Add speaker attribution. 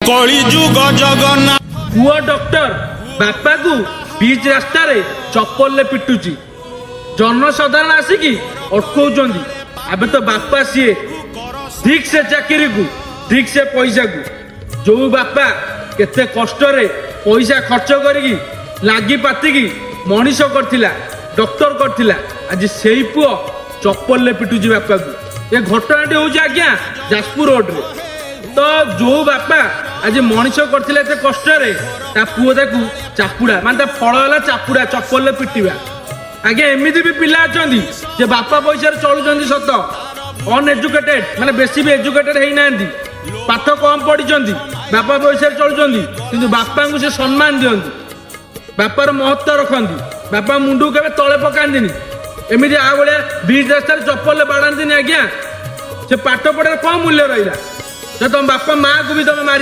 Speaker 1: कली जुग जगन्नाथ
Speaker 2: पुआ डॉक्टर बापा को बीच रास्ता रे चप्पल ले पिटुची जनसाधारण आसिकी अटकाउछंदी। अब तो बापा सी ठीक से चाकरी को ठीक से पैसा को जो बापा केते कष्ट रे पैसा खर्च करी लागी पातिकी मनीष करथिला डॉक्टर करथिला आज सेही पुआ चप्पल ले पिटुची बापा को। ये घटनाटी हूँ आज्ञा जाजपुर रोड रे। तो जो बापा आज मनीष करथिला एते कष्ट रे ता पुआ ताकू चापुड़ा माने फल है चापुड़ा चप्पल ले पिटिबा। आगे एमती भी पिला अछंती जे बापा पैसा चलुचंती सत अनएजुकेटेड माने बेसी भी एजुकेटेड है ना पाठ कम पढ़ी बापा पैसा चलुचंती किंतु बापा को से सम्मान दियंती बापार महत्व रखती बापा मुंडू के तले पकांती एमती आ भाया बीच रास्ता चप्पल बाड़ाती आज्ञा से पाठ पढ़ार कौन मूल्य रहा तुम बापा माँ को भी तुम मार।